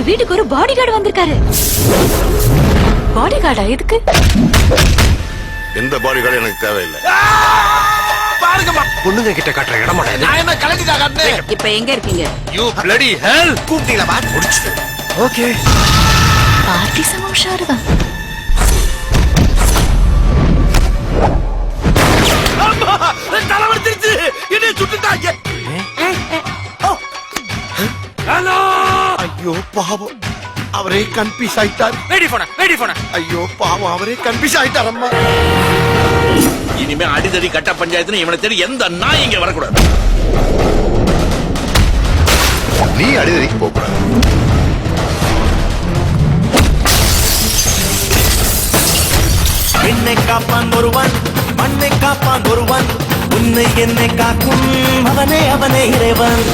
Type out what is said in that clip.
வீட்டுக்கு ஒரு body guard வந்திருக்காரு. பாடி கார்டா? எதுக்கு? எந்த பாடி கார்டு எனக்கு தேவையில்லை. பாருங்கம்மா, பொண்ணுங்க கிட்ட காட்டுற இடமா இது? நான் என்ன கலக்கிட்டா காட்டுனேன்? இப்ப எங்க இருக்கீங்க? யூ பிளடி ஹெல். கூப்பிட்டீங்களா பாஸ்? முடிச்சு. ஓகே. பார்ட்டி சமம் உஷாருதான். அம்மா, தலை வலிச்சிருச்சு. என்னை சுட்டுட்டாங்க. ஹலோ. ஐயோ பாவம், அவரே கன்ஃபியூஸ் ஆயிட்டார். வெடி போன. ஐயோ பாவம், அவரே கன்ஃபியூஸ் ஆயிட்டார். அம்மா, இனிமே அடிதடி கட்ட பஞ்சாயத்துன்னு இவனை தேடி எந்த நாய் இங்க வரக்கூடாது. நீ அடிதடிக்கு போகக்கூடாது. என்னை காப்பான் ஒருவன், மண்ணை காப்பான் ஒருவன், உன்னை என்னை காக்கும் அவனே இறைவன்.